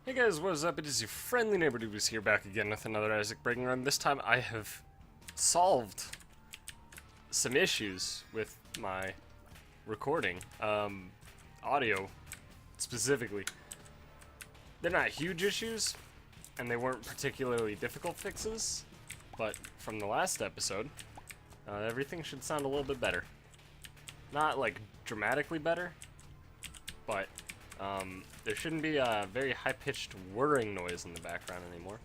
Hey guys, what is up? It is your friendly neighbor Doobies here, back again with another Isaac Breaking Run. This time I have solved some issues with my recording, audio specifically. They're not huge issues, and they weren't particularly difficult fixes, but from the last episode, everything should sound a little bit better. Not like dramatically better, but there shouldn't be a very high-pitched whirring noise in the background anymore.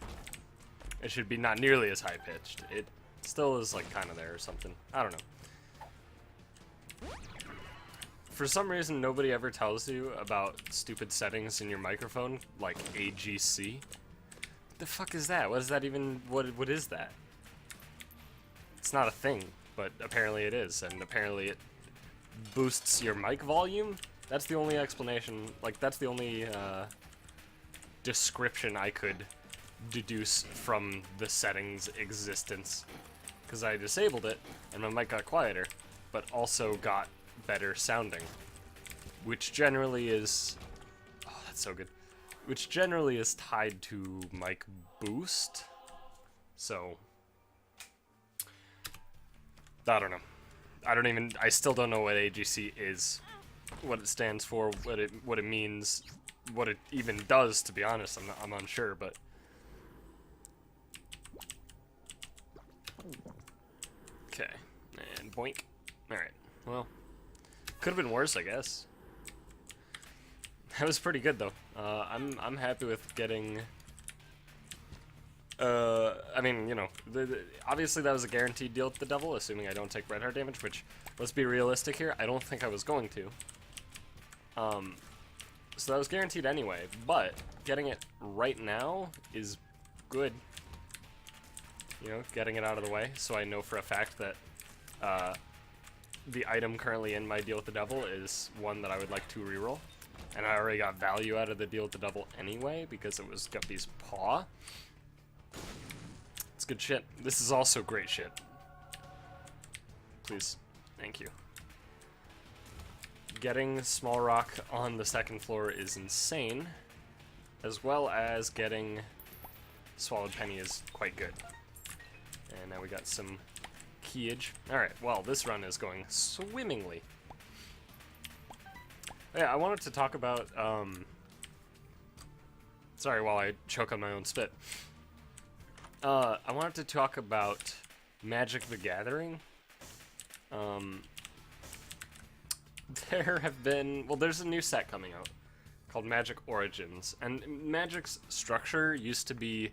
It should be not nearly as high-pitched. It still is like kind of there or something. I don't know. For some reason, nobody ever tells you about stupid settings in your microphone, like AGC. What the fuck is that? What is that even? What is that? It's not a thing, but apparently it is, and apparently it boosts your mic volume. That's the only explanation, like, that's the only description I could deduce from the settings existence. Because I disabled it, and my mic got quieter, but also got better sounding. Which generally is... oh, that's so good. Which generally is tied to mic boost. So... I don't know. I still don't know what AGC is. What it stands for, what it means, what it even does, to be honest. I'm unsure, but okay. And boink. Alright. Well, could have been worse, I guess. That was pretty good though. I'm happy with getting I mean, you know, obviously that was a guaranteed deal with the devil, assuming I don't take red heart damage, which, let's be realistic here, I don't think I was going to. So that was guaranteed anyway, but getting it right now is good. You know, getting it out of the way, so I know for a fact that the item currently in my deal with the devil is one that I would like to reroll. And I already got value out of the deal with the devil anyway, because it was Guppy's Paw. It's good shit. This is also great shit. Please. Thank you. Getting Small Rock on the second floor is insane, as well as getting Swallowed Penny is quite good. And now we got some keyage. Alright, well, this run is going swimmingly. Yeah, I wanted to talk about, sorry, while I choke on my own spit. I wanted to talk about Magic the Gathering. There have been, well, there's a new set coming out called Magic Origins, and Magic's structure used to be,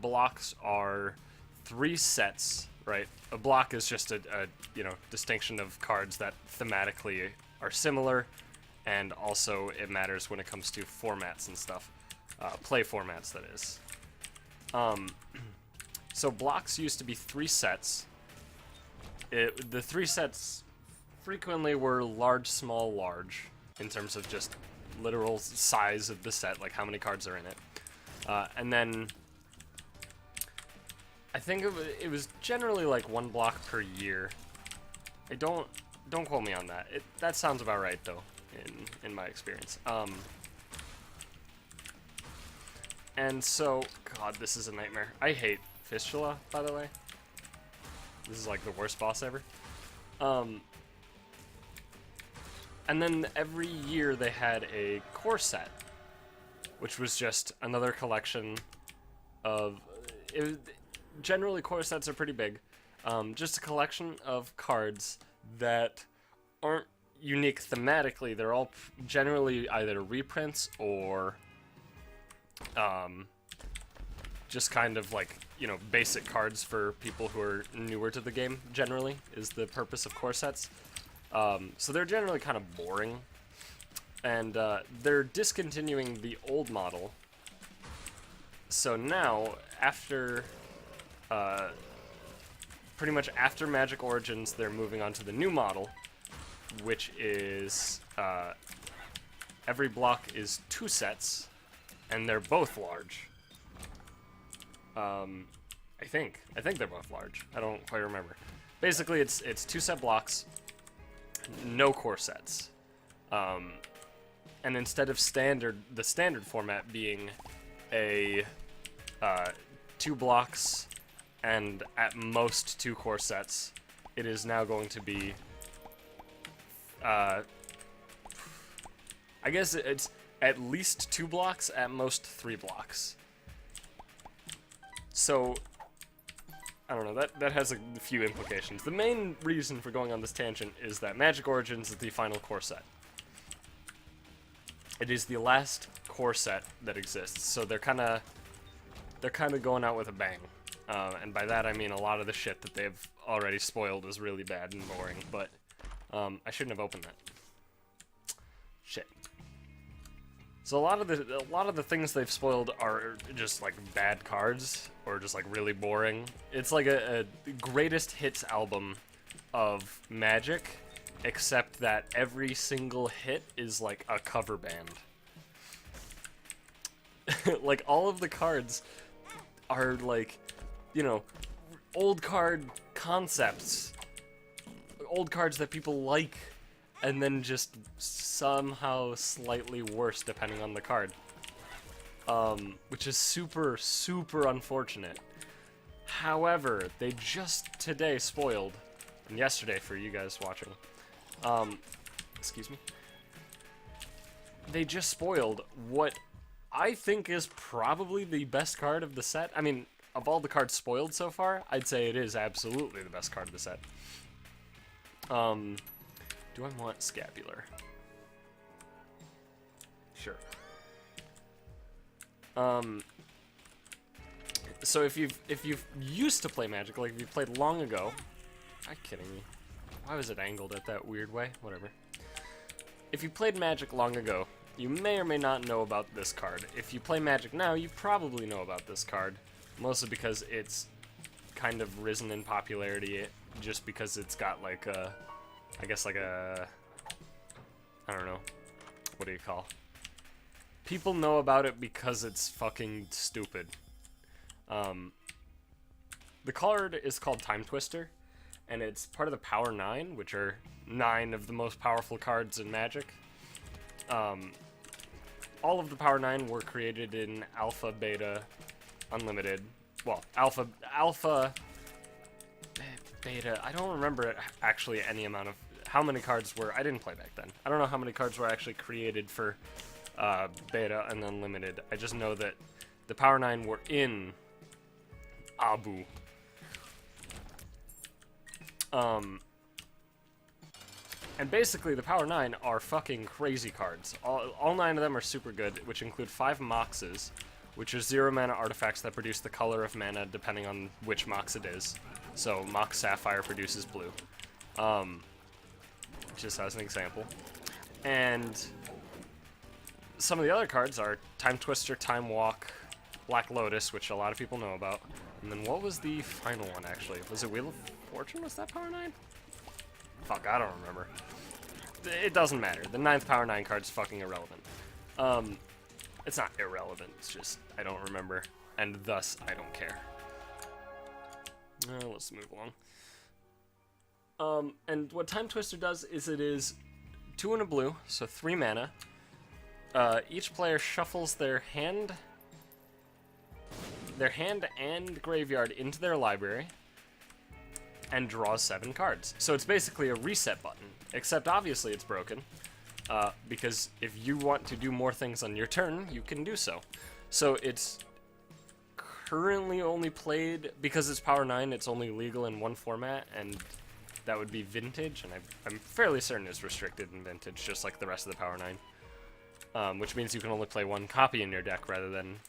blocks are 3 sets, right? A block is just a you know, distinction of cards that thematically are similar, and also it matters when it comes to formats and stuff. Play formats, that is. So blocks used to be 3 sets. The 3 sets frequently were large, small, large, in terms of just literal size of the set, like how many cards are in it. And then I think it was generally like 1 block per year. Don't quote me on that. That sounds about right though, in my experience. And so, God, this is a nightmare. I hate Fistula, by the way. This is like the worst boss ever. And then every year they had a core set, which was just another collection of... generally, core sets are pretty big. Just a collection of cards that aren't unique thematically. They're all generally either reprints or... just kind of like, you know, basic cards for people who are newer to the game, generally, is the purpose of core sets. So they're generally kind of boring, and they're discontinuing the old model. So now, after, pretty much after Magic Origins, they're moving on to the new model, which is, every block is 2 sets, and they're both large. I think they're both large. I don't quite remember. Basically, it's 2 set blocks, no core sets. and instead of the standard format being a 2 blocks and at most 2 core sets, it is now going to be, I guess it's at least 2 blocks, at most 3 blocks. So, I don't know, that has a few implications. The main reason for going on this tangent is that Magic Origins is the final core set. It is the last core set that exists, so they're kind of going out with a bang. And by that I mean a lot of the shit that they've already spoiled is really bad and boring, but I shouldn't have opened that. Shit. So a lot of the things they've spoiled are just like bad cards or just like really boring. It's like a greatest hits album of Magic, except that every single hit is like a cover band. Like all of the cards are like, you know, old card concepts, old cards that people like, and then just somehow slightly worse depending on the card. Which is super, super unfortunate. However, they just today spoiled, and yesterday for you guys watching, excuse me, they just spoiled what I think is probably the best card of the set. I mean, of all the cards spoiled so far, I'd say it is absolutely the best card of the set. Do I want Scapular? Sure. So if you've used to play Magic, like if you played long ago, are you kidding me? Why was it angled at that weird way? Whatever. If you played Magic long ago, you may or may not know about this card. If you play Magic now, you probably know about this card, mostly because it's kind of risen in popularity just because it's got like a, I guess like a, I don't know, what do you call? People know about it because it's fucking stupid. The card is called Time Twister, and it's part of the Power 9, which are 9 of the most powerful cards in Magic. All of the Power 9 were created in Alpha, Beta, Unlimited. Well, Alpha, Beta, I don't remember actually any amount of, how many cards were, I didn't play back then. I don't know how many cards were actually created for Beta and Unlimited. I just know that the Power 9 were in Abu. And basically, the Power 9 are fucking crazy cards. All 9 of them are super good, which include 5 Moxes, which are 0 mana artifacts that produce the color of mana depending on which Mox it is. So, Mox Sapphire produces blue. Just as an example. And some of the other cards are Time Twister, Time Walk, Black Lotus, which a lot of people know about. And then what was the final one, actually? Was it Wheel of Fortune? Was that Power 9? Fuck, I don't remember. It doesn't matter. The 9th Power 9 card's fucking irrelevant. It's not irrelevant, it's just I don't remember, and thus I don't care. Let's move along. And what Time Twister does is it is 2 and a blue, so 3 mana. Each player shuffles their hand and graveyard into their library and draws 7 cards. So it's basically a reset button, except obviously it's broken, because if you want to do more things on your turn, you can do so. So it's currently only played, because it's Power 9, it's only legal in one format, and that would be Vintage, and I'm fairly certain it's restricted in Vintage, just like the rest of the Power 9. Which means you can only play 1 copy in your deck rather than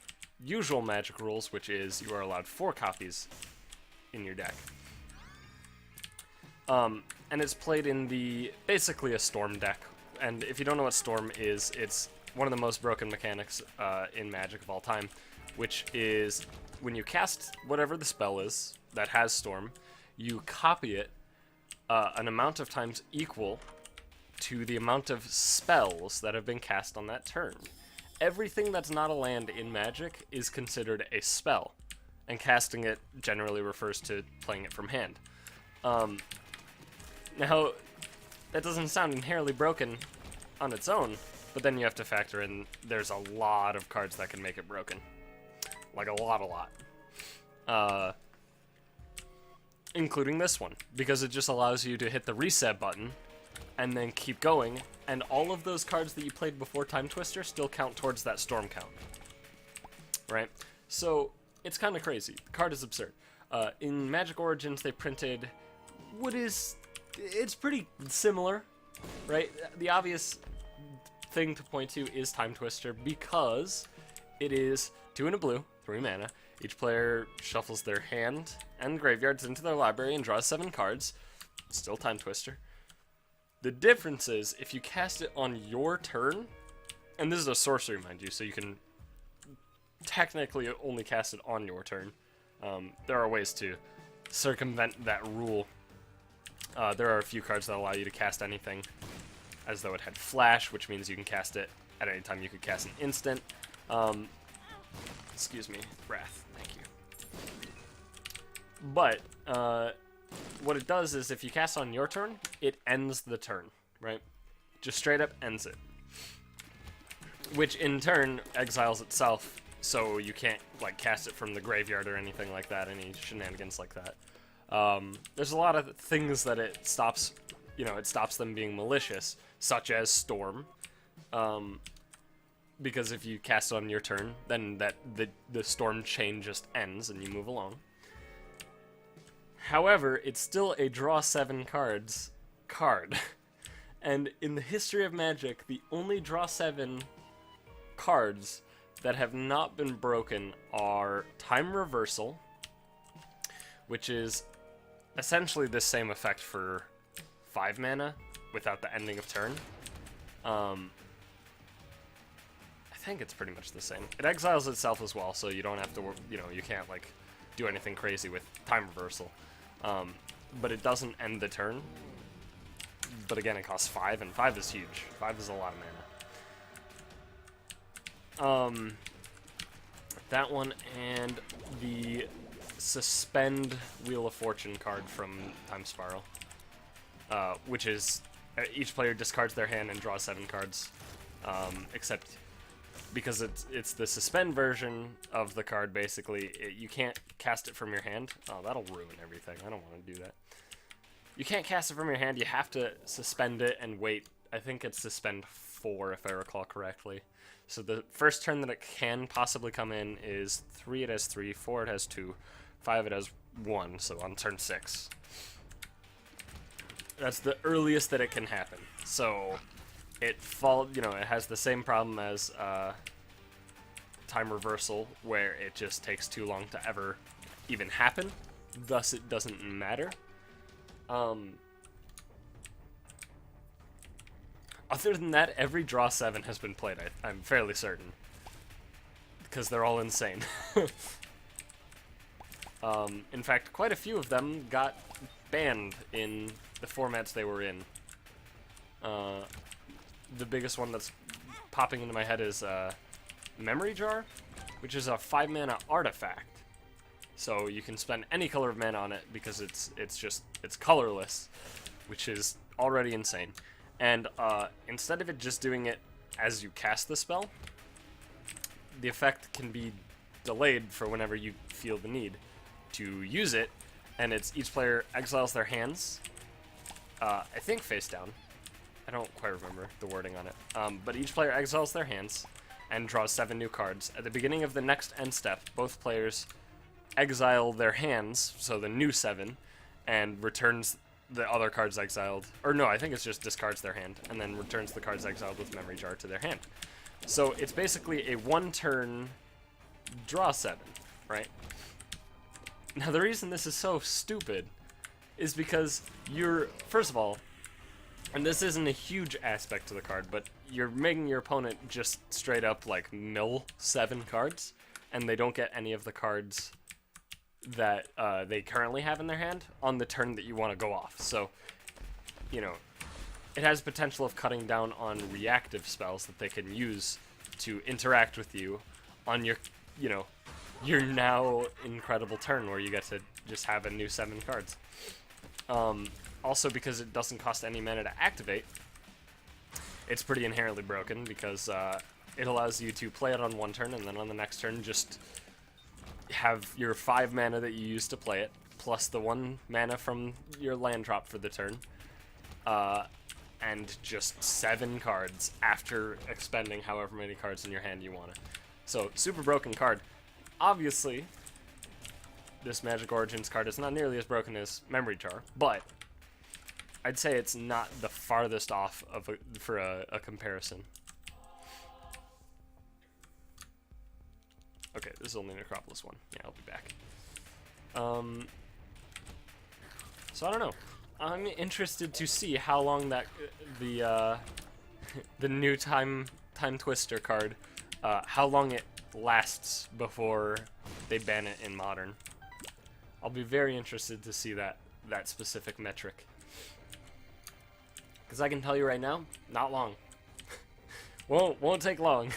usual Magic rules, which is you are allowed 4 copies in your deck. And it's played in basically a Storm deck. And if you don't know what Storm is, it's one of the most broken mechanics in Magic of all time, which is when you cast whatever the spell is that has Storm, you copy it an amount of times equal to the amount of spells that have been cast on that turn. Everything that's not a land in Magic is considered a spell, and casting it generally refers to playing it from hand. Now, that doesn't sound inherently broken on its own, but then you have to factor in there's a lot of cards that can make it broken. Like a lot. Including this one, because it just allows you to hit the reset button and then keep going, and all of those cards that you played before Time Twister still count towards that storm count. Right? So, it's kind of crazy. The card is absurd. In Magic Origins, they printed it's pretty similar, right? The obvious thing to point to is Time Twister, because it is 2 and a blue, 3 mana. Each player shuffles their hand and graveyards into their library and draws 7 cards. Still Time Twister. The difference is, if you cast it on your turn, and this is a sorcery, mind you, so you can technically only cast it on your turn. There are ways to circumvent that rule. There are a few cards that allow you to cast anything as though it had flash, which means you can cast it at any time you could cast an instant. Excuse me, Wrath, thank you. But, what it does is if you cast on your turn, it ends the turn, right? Just straight up ends it. Which in turn exiles itself, so you can't like cast it from the graveyard or anything like that, any shenanigans like that. There's a lot of things that it stops, it stops them being malicious, such as Storm. Because if you cast it on your turn, then the Storm chain just ends and you move along. However, it's still a draw 7 cards card. And in the history of Magic, the only draw 7 cards that have not been broken are Time Reversal, which is essentially the same effect for 5 mana without the ending of turn. I think it's pretty much the same. It exiles itself as well, so you don't have to, you can't like do anything crazy with Time Reversal. But it doesn't end the turn. But again, it costs 5, and 5 is huge. 5 is a lot of mana. That one, and the Suspend Wheel of Fortune card from Time Spiral. Which is, each player discards their hand and draws 7 cards. Except, because it's the Suspend version of the card, basically, you can't cast it from your hand. Oh, that'll ruin everything. I don't want to do that. You can't cast it from your hand, you have to suspend it and wait. I think it's suspend 4, if I recall correctly. So the first turn that it can possibly come in is 3, it has 3, 4, it has 2, 5, it has 1, so on turn 6. That's the earliest that it can happen. So it has the same problem as Time Reversal, where it just takes too long to ever even happen, thus it doesn't matter. Other than that, every draw 7 has been played, I'm fairly certain. Because they're all insane. In fact, quite a few of them got banned in the formats they were in. The biggest one that's popping into my head is Memory Jar, which is a 5 mana artifact. So you can spend any color of mana on it because it's colorless, which is already insane. And instead of it just doing it as you cast the spell, the effect can be delayed for whenever you feel the need to use it, and it's each player exiles their hands, I think face down. I don't quite remember the wording on it. But each player exiles their hands and draws 7 new cards. At the beginning of the next end step, both players exile their hands, so the new 7, and returns the other cards exiled. Or no, I think it's just discards their hand, and then returns the cards exiled with Memory Jar to their hand. So it's basically a 1-turn draw 7, right? Now the reason this is so stupid is because first of all, and this isn't a huge aspect to the card, but you're making your opponent just straight up like mill 7 cards, and they don't get any of the cards that they currently have in their hand on the turn that you want to go off. So, it has potential of cutting down on reactive spells that they can use to interact with you on your now incredible turn where you get to just have a new 7 cards. Also, because it doesn't cost any mana to activate, it's pretty inherently broken because it allows you to play it on one turn and then on the next turn just have your 5 mana that you use to play it, plus the 1 mana from your land drop for the turn, and just 7 cards after expending however many cards in your hand you want it. So, super broken card. Obviously, this Magic Origins card is not nearly as broken as Memory Jar, but I'd say it's not the farthest off of for a comparison. Okay, this is only Necropolis 1. Yeah, I'll be back. So I don't know. I'm interested to see how long that the new time twister card, how long it lasts before they ban it in Modern. I'll be very interested to see that specific metric. Because I can tell you right now, not long. won't take long.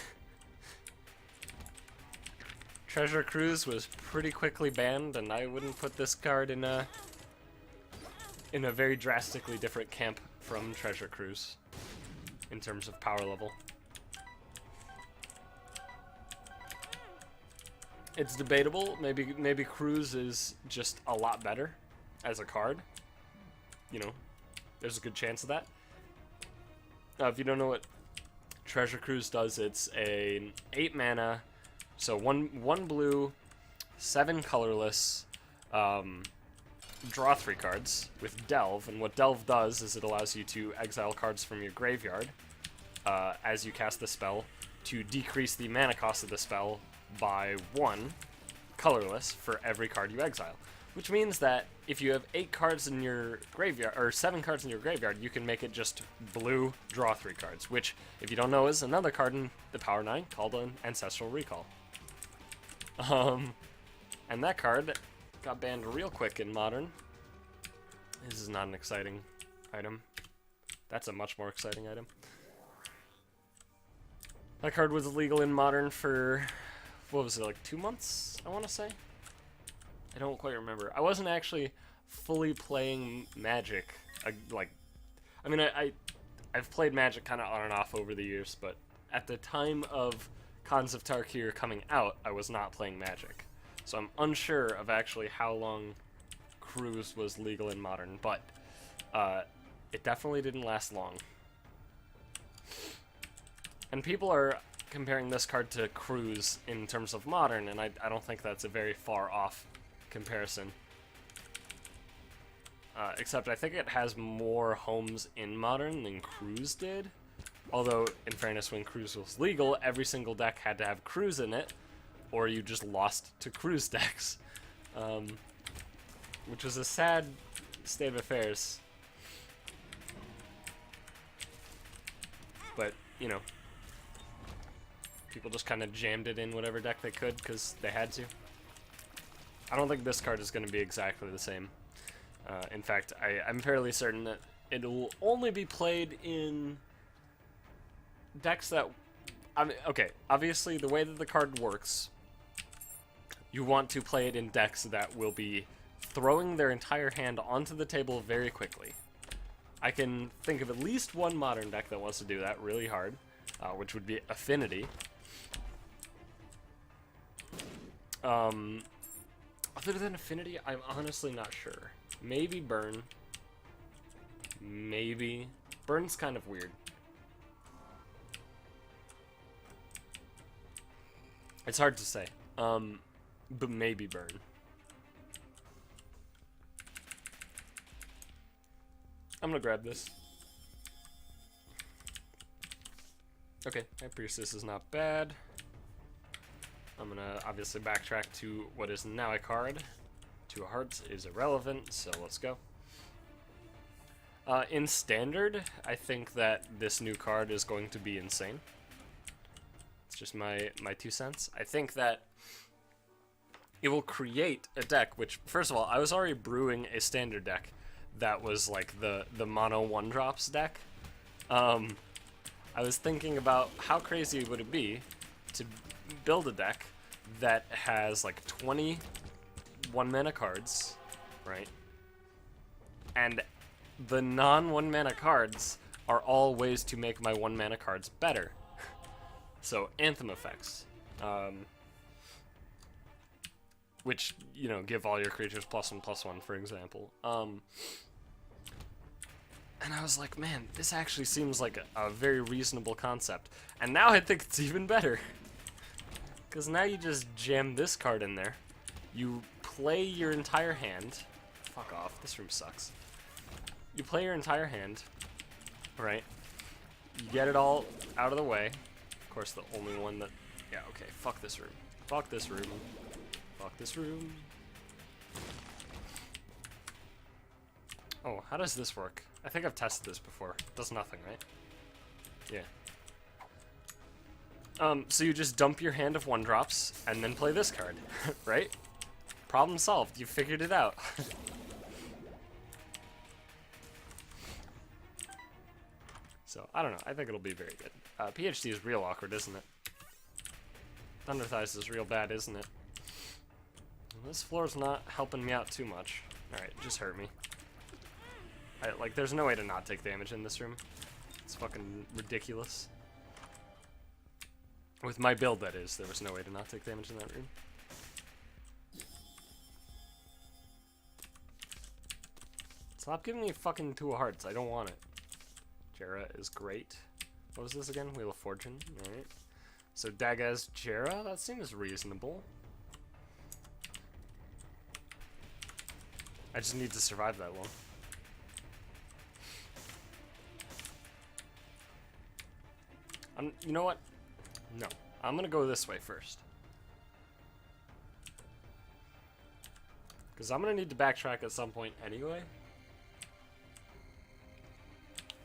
Treasure Cruise was pretty quickly banned, and I wouldn't put this card in a very drastically different camp from Treasure Cruise in terms of power level. It's debatable. Maybe Cruise is just a lot better as a card. You know, there's a good chance of that. If you don't know what Treasure Cruise does, it's an 8 mana. So one blue, 7 colorless, draw 3 cards with Delve, and what Delve does is it allows you to exile cards from your graveyard as you cast the spell to decrease the mana cost of the spell by 1 colorless for every card you exile. Which means that if you have 8 cards in your graveyard, or 7 cards in your graveyard, you can make it just blue, draw 3 cards, which, if you don't know, is another card in the Power 9 called an Ancestral Recall. And that card got banned real quick in Modern. This is not an exciting item. That's a much more exciting item. That card was illegal in Modern for, what was it, like 2 months, I want to say? I don't quite remember. I wasn't actually fully playing Magic. I've played Magic kind of on and off over the years, but at the time of Khans of Tarkir coming out, I was not playing Magic. So I'm unsure of actually how long Cruise was legal in Modern, but it definitely didn't last long. And people are comparing this card to Cruise in terms of Modern, and I don't think that's a very far off comparison. Except I think it has more homes in Modern than Cruise did. Although, in fairness, when Cruise was legal, every single deck had to have Cruise in it, or you just lost to Cruise decks. Which was a sad state of affairs. But, you know, people just kind of jammed it in whatever deck they could because they had to. I don't think this card is going to be exactly the same. In fact, I'm fairly certain that it will only be played in decks that... okay, obviously the way that the card works, you want to play it in decks that will be throwing their entire hand onto the table very quickly. I can think of at least one Modern deck that wants to do that really hard, which would be Affinity. Other than Affinity, I'm honestly not sure. Maybe Burn. Maybe. Burn's kind of weird. It's hard to say. But maybe Burn. I'm gonna grab this. Okay, High Priestess is not bad. I'm gonna obviously backtrack to what is now a card. 2 hearts is irrelevant, so let's go. In Standard, I think that this new card is going to be insane. It's just my 2 cents. I think that it will create a deck, which, first of all, I was already brewing a Standard deck that was like the mono 1-drops deck. I was thinking about how crazy would it be to build a deck that has like 20 1-mana cards, right? And the non-1-mana cards are all ways to make my 1 mana cards better. So, Anthem effects. Which, you know, give all your creatures +1/+1, for example. And I was like, man, this actually seems like a very reasonable concept. And now I think it's even better. Because now you just jam this card in there. You play your entire hand. Fuck off, this room sucks. You play your entire hand, right? You get it all out of the way. Of course, the only one that... Yeah, okay, fuck this room. Fuck this room. Fuck this room. Oh, how does this work? I think I've tested this before. It does nothing, right? Yeah. So you just dump your hand of 1-drops, and then play this card, right? Problem solved. You figured it out. So, I don't know. I think it'll be very good. PhD is real awkward, isn't it? Thunder Thighs is real bad, isn't it? This floor's not helping me out too much. Alright, just hurt me. Like, there's no way to not take damage in this room. It's fucking ridiculous. With my build, that is, there was no way to not take damage in that room. Stop giving me fucking 2 of hearts. I don't want it. Jera is great. What was this again? Wheel of Fortune. Alright. So Dagaz Jera? That seems reasonable. I just need to survive that long. You know what? No. I'm gonna go this way first. Because I'm gonna need to backtrack at some point anyway.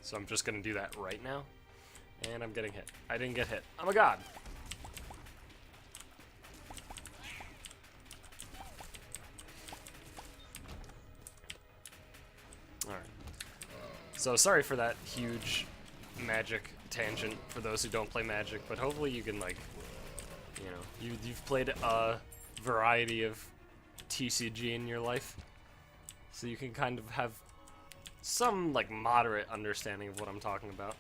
So I'm just gonna do that right now. And I'm getting hit. I didn't get hit. I'm a god! Alright. So sorry for that huge Magic tangent for those who don't play Magic, but hopefully you can, like, you know, you've played a variety of TCG in your life, so you can kind of have some, like, moderate understanding of what I'm talking about.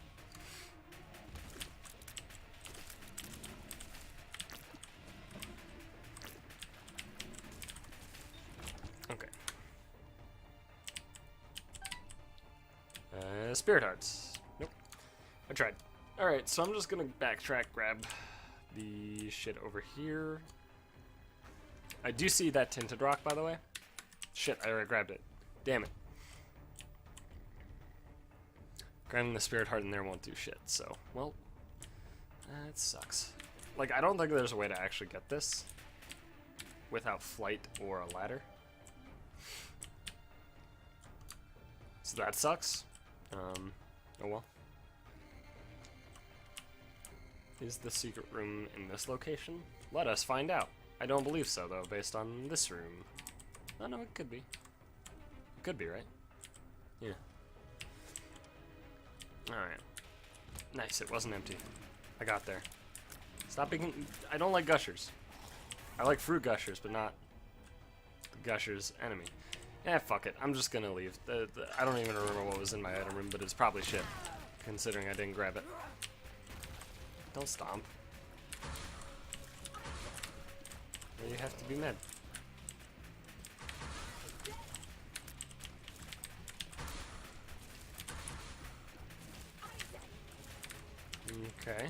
Okay. Spirit Hearts. Nope. I tried. Alright, so I'm just gonna backtrack, grab the shit over here. I do see that Tinted Rock, by the way. Shit, I already grabbed it. Damn it. Grabbing the Spirit Heart in there won't do shit, so, well, that sucks. Like, I don't think there's a way to actually get this without flight or a ladder. So that sucks. Oh well. Is the secret room in this location? Let us find out. I don't believe so, though, based on this room. Oh, no, it could be. It could be, right? Yeah. Alright. Nice, it wasn't empty. I got there. Stop being... I don't like gushers. I like fruit gushers, but not the gusher's enemy. Eh, fuck it. I'm just gonna leave. I don't even remember what was in my item room, but it's probably shit, considering I didn't grab it. Don't stomp. Well, you have to be mad. Okay.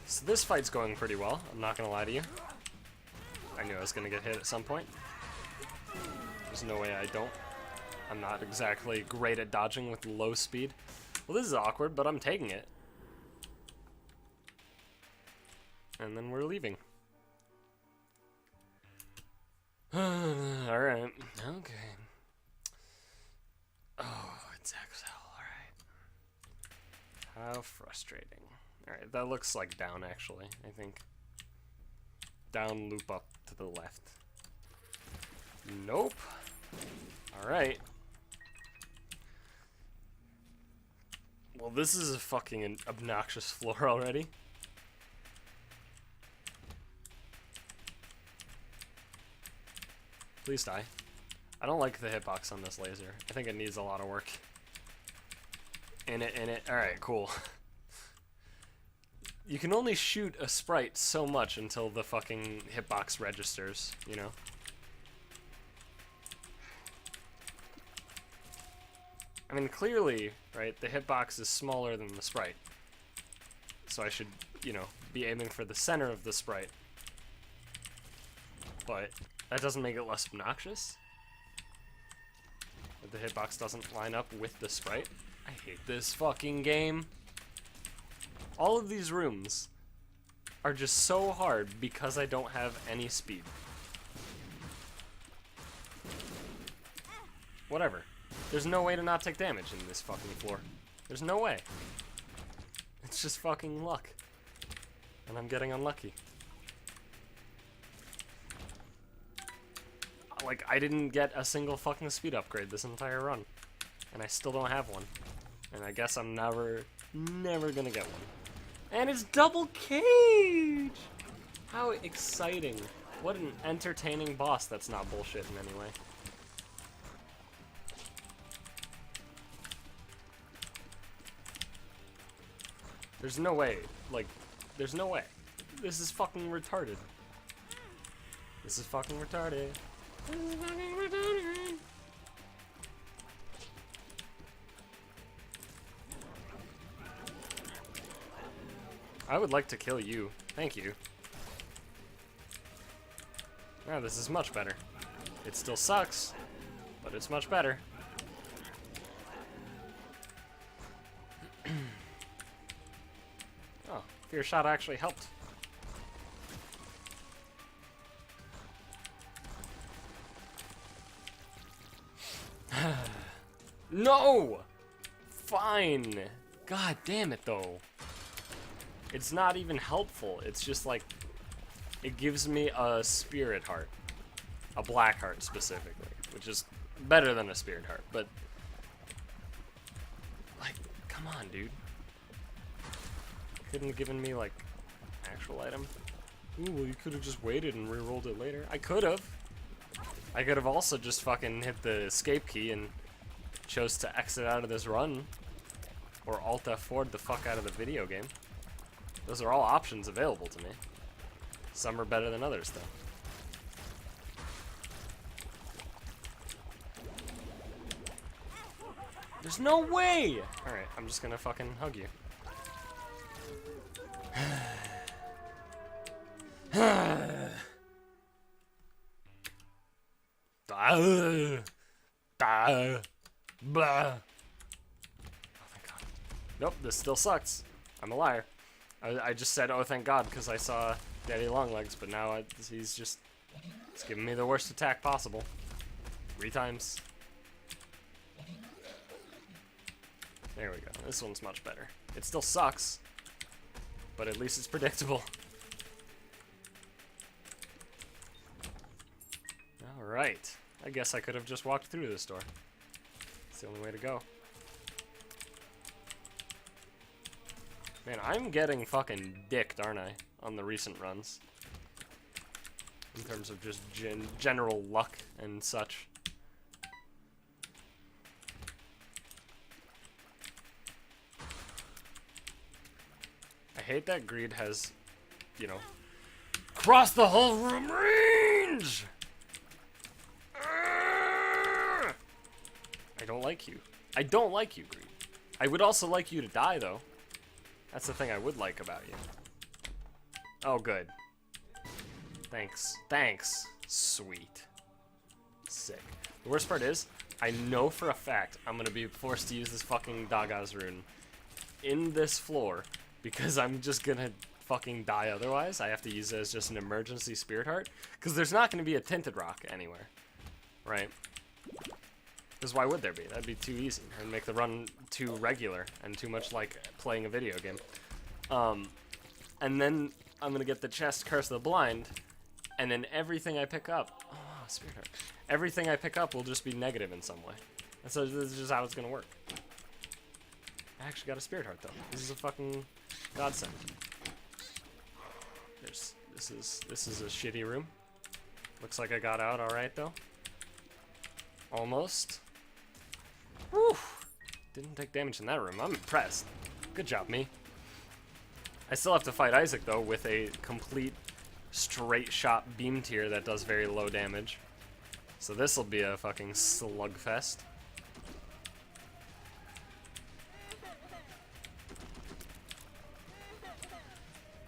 So this fight's going pretty well, I'm not gonna lie to you. I knew I was gonna get hit at some point. There's no way I don't. I'm not exactly great at dodging with low speed. Well, this is awkward, but I'm taking it. And then we're leaving. Alright. Okay. Oh, it's Exile, alright. How frustrating. Alright, that looks like down, actually, I think. Down, loop up to the left. Nope. Alright. Well, this is a fucking obnoxious floor already. Please die. I don't like the hitbox on this laser. I think it needs a lot of work. In it. Alright, cool. You can only shoot a sprite so much until the fucking hitbox registers, you know? I mean, clearly, right, the hitbox is smaller than the sprite. So I should, you know, be aiming for the center of the sprite. But that doesn't make it less obnoxious. That the hitbox doesn't line up with the sprite. I hate this fucking game. All of these rooms are just so hard because I don't have any speed. Whatever. There's no way to not take damage in this fucking floor. There's no way. It's just fucking luck. And I'm getting unlucky. Like, I didn't get a single fucking speed upgrade this entire run. And I still don't have one. And I guess I'm never gonna get one. And it's double cage! How exciting. What an entertaining boss that's not bullshit in any way. There's no way. Like, there's no way. This is fucking retarded. This is fucking retarded. This is fucking retarded. I would like to kill you. Thank you. Now this is much better. It still sucks, but it's much better. Oh, fear shot actually helped. No! Fine. God damn it, though. It's not even helpful. It's just like, it gives me a spirit heart. A black heart specifically, which is better than a spirit heart, but like, come on, dude. Couldn't have given me like actual item. Ooh, well, you could have just waited and re-rolled it later. I could have. I could have also just fucking hit the escape key and chose to exit out of this run, or Alt F4'd the fuck out of the video game. Those are all options available to me. Some are better than others, though. There's no way! Alright, I'm just gonna fucking hug you. Blah. Oh, thank God. Nope, this still sucks. I'm a liar. I just said, oh, thank God, because I saw Daddy Longlegs, but now he's giving me the worst attack possible. 3 times. There we go. This one's much better. It still sucks, but at least it's predictable. Alright. I guess I could have just walked through this door. It's the only way to go. Man, I'm getting fucking dicked, aren't I, on the recent runs? In terms of just general luck and such. I hate that Greed has, you know, cross the whole room range! I don't like you. I don't like you, Greed. I would also like you to die, though. That's the thing I would like about you. Oh, good. Thanks. Thanks. Sweet. Sick. The worst part is, I know for a fact I'm gonna be forced to use this fucking Dagaz rune in this floor because I'm just gonna fucking die otherwise. I have to use it as just an emergency spirit heart because there's not gonna be a tinted rock anywhere. Right? Because why would there be? That'd be too easy and make the run too regular and too much like playing a video game. And then I'm gonna get the chest Curse of the Blind, and then everything I pick up, oh, Spirit Heart. Everything I pick up will just be negative in some way. And so this is just how it's gonna work. I actually got a Spirit Heart though. This is a fucking godsend. This is a shitty room. Looks like I got out all right though. Almost. Woo! Didn't take damage in that room. I'm impressed. Good job, me. I still have to fight Isaac, though, with a complete straight shot beam tier that does very low damage. So this'll be a fucking slugfest.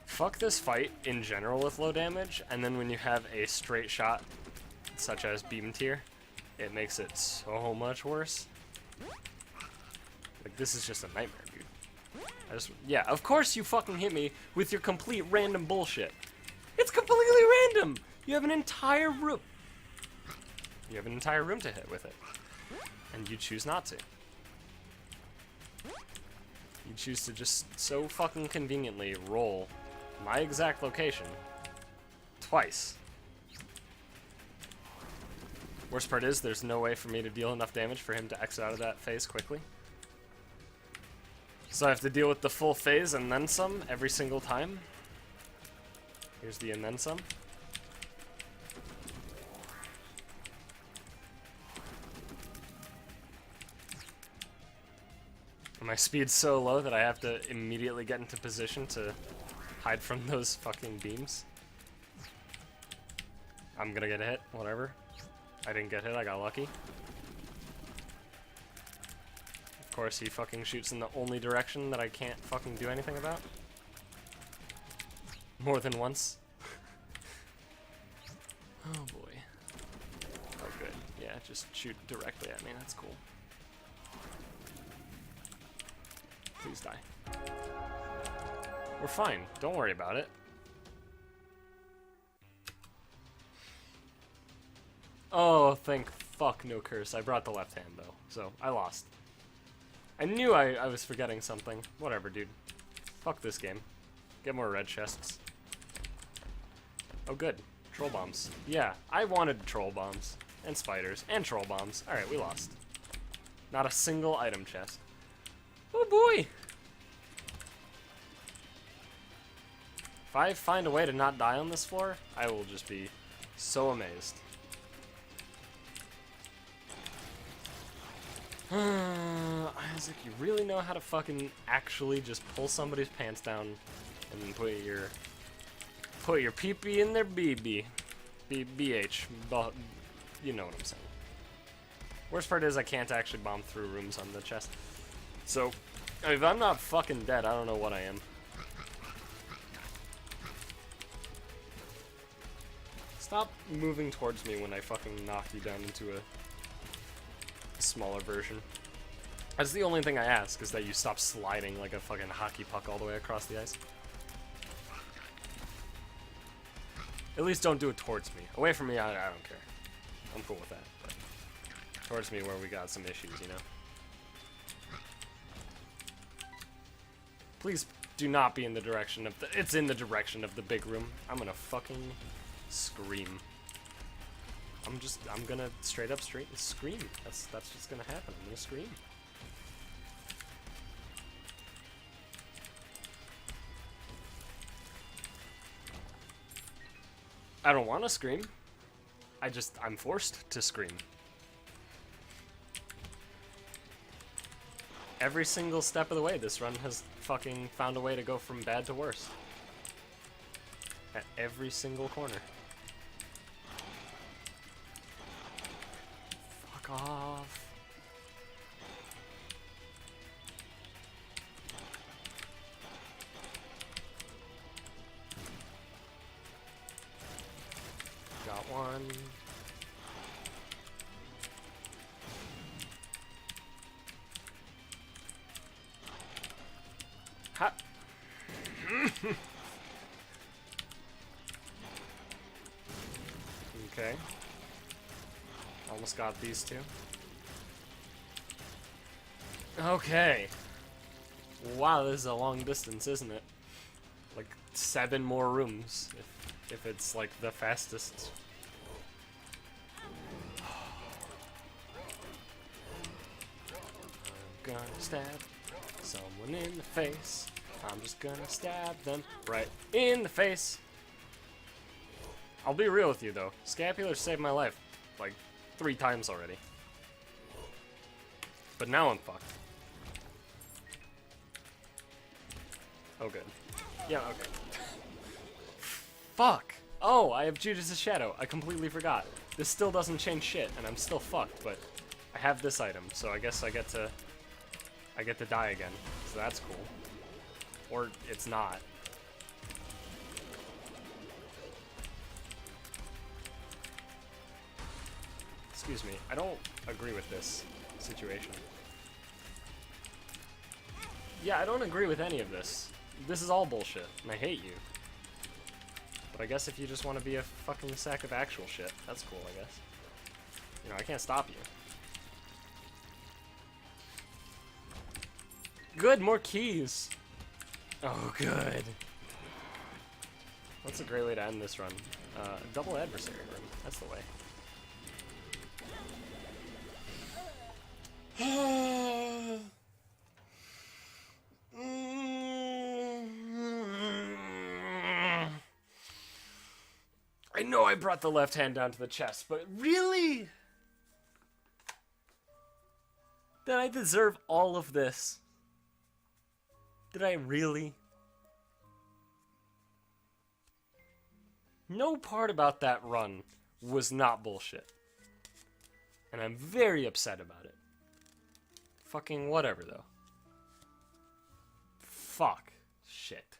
Fuck this fight in general with low damage, and then when you have a straight shot, such as beam tier, it makes it so much worse. Like, this is just a nightmare, dude. Yeah, of course you fucking hit me with your complete random bullshit. It's completely random! You have an entire room. You have an entire room to hit with it. And you choose not to. You choose to just so fucking conveniently roll my exact location twice. Worst part is, there's no way for me to deal enough damage for him to exit out of that phase quickly. So I have to deal with the full phase and then some every single time. Here's the and then some. My speed's so low that I have to immediately get into position to hide from those fucking beams. I'm gonna get hit, whatever. I didn't get hit, I got lucky. Of course, he fucking shoots in the only direction that I can't fucking do anything about. More than once. Oh boy. Oh good. Yeah, just shoot directly at me, that's cool. Please die. We're fine, don't worry about it. Oh, thank fuck, no curse. I brought the left hand though, so I lost. I knew I was forgetting something. Whatever, dude. Fuck this game. Get more red chests. Oh, good. Troll bombs. Yeah, I wanted troll bombs. And spiders. And troll bombs. Alright, we lost. Not a single item chest. Oh boy! If I find a way to not die on this floor, I will just be so amazed. Isaac, you really know how to fucking actually just pull somebody's pants down and then put your pee-pee in their BB. BH. You know what I'm saying. Worst part is I can't actually bomb through rooms on the chest. So, if I'm not fucking dead, I don't know what I am. Stop moving towards me when I fucking knock you down into a smaller version. That's the only thing I ask, is that you stop sliding like a fucking hockey puck all the way across the ice. At least don't do it towards me. Away from me, I don't care. I'm cool with that. But towards me where we got some issues, you know? Please do not be in the direction of the... It's in the direction of the big room. I'm gonna fucking scream. I'm gonna straight up scream. That's just gonna happen. I'm gonna scream. I don't want to scream. I'm forced to scream. Every single step of the way, this run has fucking found a way to go from bad to worse. At every single corner. Fuck off. Got one. Ha! Okay. Almost got these two. Okay. Wow, this is a long distance, isn't it? Like 7 more rooms, if it's like the fastest. I'm gonna stab someone in the face. I'm just gonna stab them right in the face. I'll be real with you though. Scapular saved my life like 3 times already. But now I'm fucked. Oh, good. Yeah, okay. Fuck! Oh, I have Judas' Shadow. I completely forgot. This still doesn't change shit, and I'm still fucked, but I have this item, so I guess I get to die again. So that's cool. Or it's not. Excuse me, I don't agree with this situation. Yeah, I don't agree with any of this. This is all bullshit, and I hate you. But I guess if you just want to be a fucking sack of actual shit, that's cool, I guess. You know, I can't stop you. Good, more keys! Oh, good. That's a great way to end this run. Double adversary run, that's the way. I know I brought the left hand down to the chest, but really? Did I deserve all of this? Did I really? No part about that run was not bullshit. And I'm very upset about it. Fucking whatever, though. Fuck. Shit.